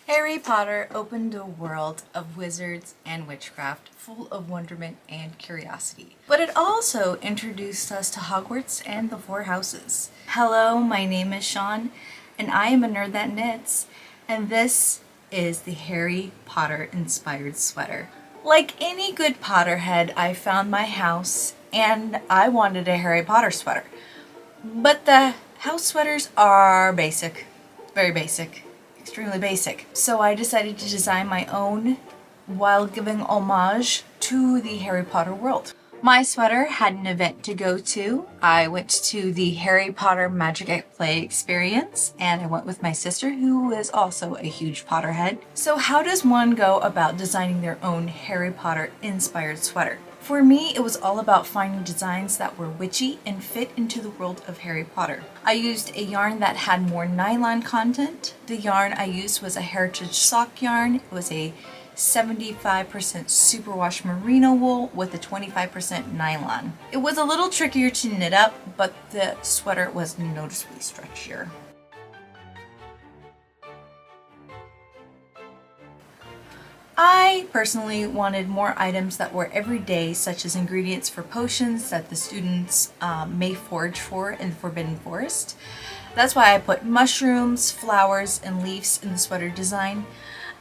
Harry Potter opened a world of wizards and witchcraft full of wonderment and curiosity. But it also introduced us to Hogwarts and the Four Houses. Hello, my name is Sean, and I am a nerd that knits, and this is the Harry Potter inspired sweater. Like any good Potterhead, I found my house and I wanted a Harry Potter sweater. But the house sweaters are basic, very basic. Extremely basic. So I decided to design my own while giving homage to the Harry Potter world. My sweater had an event to go to. I went to the Harry Potter Magic at Play experience and I went with my sister, who is also a huge Potterhead. So how does one go about designing their own Harry Potter inspired sweater? For me, it was all about finding designs that were witchy and fit into the world of Harry Potter. I used a yarn that had more nylon content. The yarn I used was a heritage sock yarn. It was a 75% superwash merino wool with a 25% nylon. It was a little trickier to knit up, but the sweater was noticeably stretchier. I personally wanted more items that were everyday, such as ingredients for potions that the students may forage for in the Forbidden Forest. That's why I put mushrooms, flowers, and leaves in the sweater design.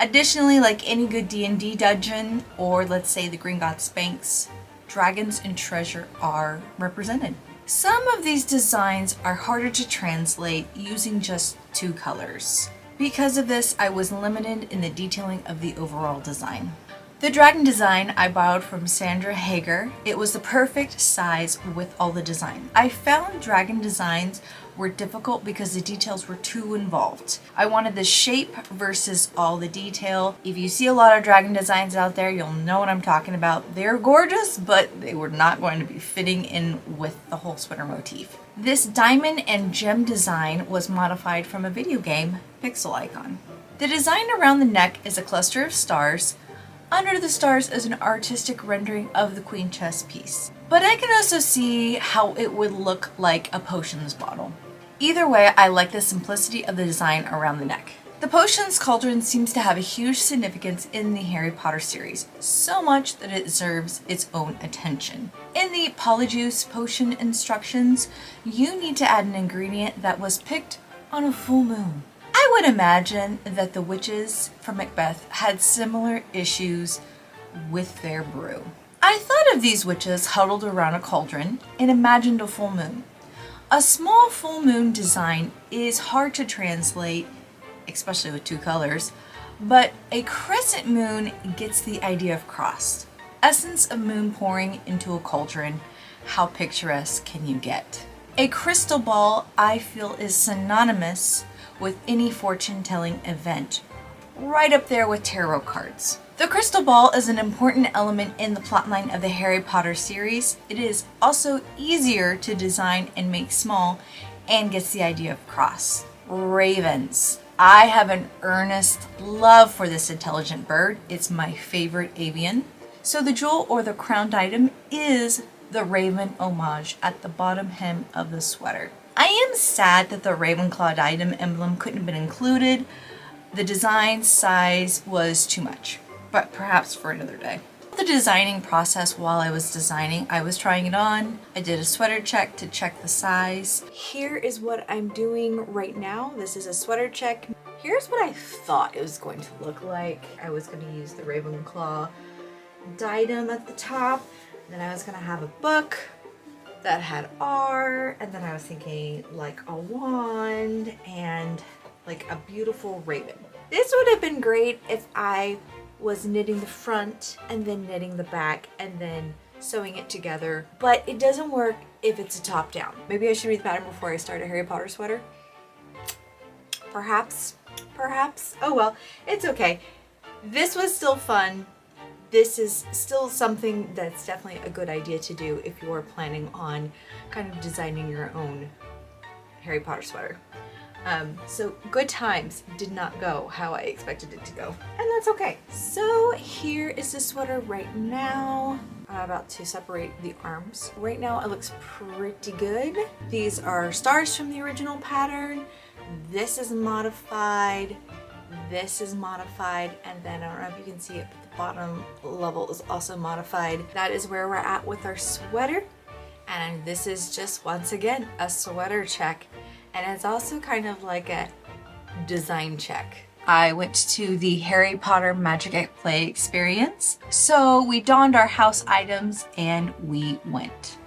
Additionally, like any good D&D dungeon, or let's say the Gringotts Banks, dragons and treasure are represented. Some of these designs are harder to translate using just two colors. Because of this, I was limited in the detailing of the overall design. The dragon design I borrowed from Sandra Hager. It was the perfect size with all the design. I found dragon designs were difficult because the details were too involved. I wanted the shape versus all the detail. If you see a lot of dragon designs out there, you'll know what I'm talking about. They're gorgeous, but they were not going to be fitting in with the whole sweater motif. This diamond and gem design was modified from a video game, Pixel Icon. The design around the neck is a cluster of stars. Under the stars is an artistic rendering of the queen chess piece. But I can also see how it would look like a potions bottle. Either way, I like the simplicity of the design around the neck. The potions cauldron seems to have a huge significance in the Harry Potter series, so much that it deserves its own attention. In the Polyjuice potion instructions, you need to add an ingredient that was picked on a full moon. I would imagine that the witches from Macbeth had similar issues with their brew. I thought of these witches huddled around a cauldron and imagined a full moon. A small full moon design is hard to translate, especially with two colors, but a crescent moon gets the idea of cross. Essence of moon pouring into a cauldron, how picturesque can you get? A crystal ball, I feel, is synonymous with any fortune-telling event, right up there with tarot cards. The crystal ball is an important element in the plotline of the Harry Potter series. It is also easier to design and make small and gets the idea of cross. Ravens. I have an earnest love for this intelligent bird. It's my favorite avian. So the jewel or the crowned item is the raven homage at the bottom hem of the sweater. I am sad that the Ravenclaw item emblem couldn't have been included. The design size was too much, but perhaps for another day. The designing process while I was designing, I was trying it on. I did a sweater check to check the size. Here is what I'm doing right now. This is a sweater check. Here's what I thought it was going to look like. I was going to use the Ravenclaw diadem at the top. Then I was going to have a book that had R, and then I was thinking like a wand and like a beautiful raven. This would have been great if I was knitting the front and then knitting the back and then sewing it together, but it doesn't work if it's a top down. Maybe I should read the pattern before I start a Harry Potter sweater. Perhaps. Oh well, it's okay. This was still fun. This is still something that's definitely a good idea to do if you're planning on kind of designing your own Harry Potter sweater. So good times did not go how I expected it to go, and that's okay. So here is the sweater right now. I'm about to separate the arms. Right now it looks pretty good. These are stars from the original pattern. This is modified. This is modified, and then I don't know if you can see it, but the bottom level is also modified. That is where we're at with our sweater. And this is just, once again, a sweater check. And it's also kind of like a design check. I went to the Harry Potter Magic at Play experience. So we donned our house items and we went.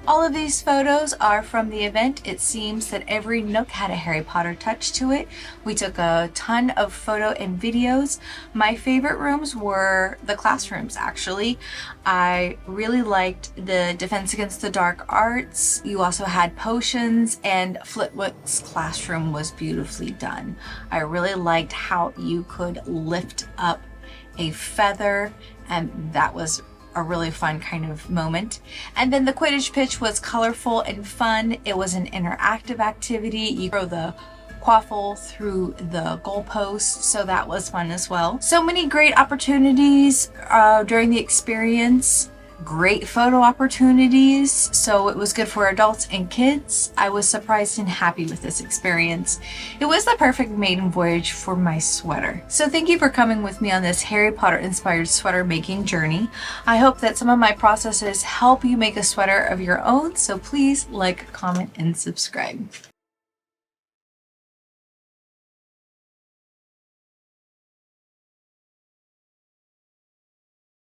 All of these photos are from the event. It seems that every nook had a Harry Potter touch to it. We took a ton of photo and videos. My favorite rooms were the classrooms, actually. I really liked the Defense Against the Dark Arts. You also had potions, and Flitwick's classroom was beautifully done. I really liked how you could lift up a feather, and that was a really fun kind of moment. And then the Quidditch pitch was colorful and fun. It was an interactive activity. You throw the quaffle through the goalposts, so that was fun as well. So many great opportunities during the experience. great photo opportunities, so it was good for adults and kids. I was surprised and happy with this experience. It was the perfect maiden voyage for my sweater. So thank you for coming with me on this Harry Potter inspired sweater making journey. I hope that some of my processes help you make a sweater of your own, so please like, comment, and subscribe.